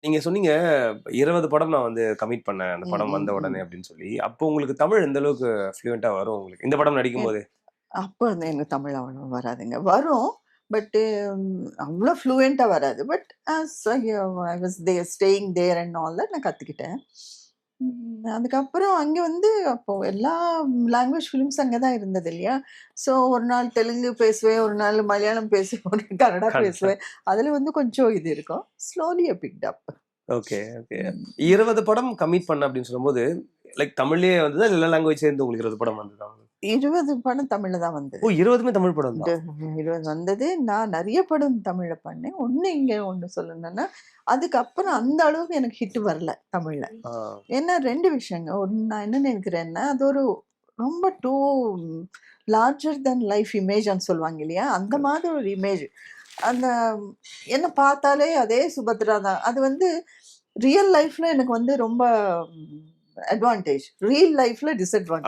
நீங்க சொன்னீங்க 20 படம் நான் வந்து கமிட் பண்ணேன். அந்த ம், படம் வந்த ம், ம். உடனே அப்படின்னு சொல்லி. அப்போ உங்களுக்கு தமிழ் எந்த அளவுக்கு ஃப்ளூயன்ட்டா வரும் உங்களுக்கு? இந்த படம் என் நடிக்கும்போதே? அப்ப வந்து எனக்கு தமிழ் அவ்வளவா வராதுங்க. வரும். பட்டு அவ்ளோ ஃப்ளூயன்ட்டா வராது. But as I was there staying there and all that நான் கத்துக்கிட்டேன். அதுக்கப்புறம் அங்க வந்து அப்போ எல்லா லாங்குவேஜ் ஃபிலிம்ஸ் அங்க தான் இருந்தது இல்லையா? ஸோ ஒரு நாள் தெலுங்கு பேசுவேன், ஒரு நாள் மலையாளம் பேசுவேன், ஒரு நாள் கன்னடா கண்டிப்பா. பேசுவேன். அதுல வந்து கொஞ்சம் இது இருக்கும். Slowly I picked up. Okay, okay. ம். 20 படம் கமிட் பண்ணேன் அப்படின்னு சொல்லும்போது, லைக் தமிழ்லயே வந்ததா? இல்ல எல்லா லாங்குவேஜ் சேர்ந்து உங்களுக்கு 20 படம் வந்ததா? 20 படம் தமிழ்ல தான் வந்தது. ஓ! 20மே தமிழ் படம் இந்த தான். 20 வந்தது. நான் நெறைய படம் தமிழ்ல பண்ணேன். ஒண்ணு இங்க ஒண்ணு சொல்லணும்னா, அதுக்கப்புறம் அந்த அளவுக்கு எனக்கு ஹிட் வரல தமிழ்ல. ஆ. ஏன்னா 2 விஷயங்க. ஒண்ணு நான் என்ன நினைக்கிறேன்னா, அது ஒரு ரொம்ப டூ லார்ஜர் தென் லைஃப் இமேஜ்ன்னு சொல்லுவாங்க இல்லையா? அந்த மாதிரி ஒரு இமேஜ். அந்த என்ன பார்த்தாலே அதே சுபத்ரா தான். அது வந்து ரியல் லைஃப்ல எனக்கு வந்து ரொம்ப அட்வான்டேஜ். ரியல் லைஃப்ல டிஸ்அட்வான்டேஜ்.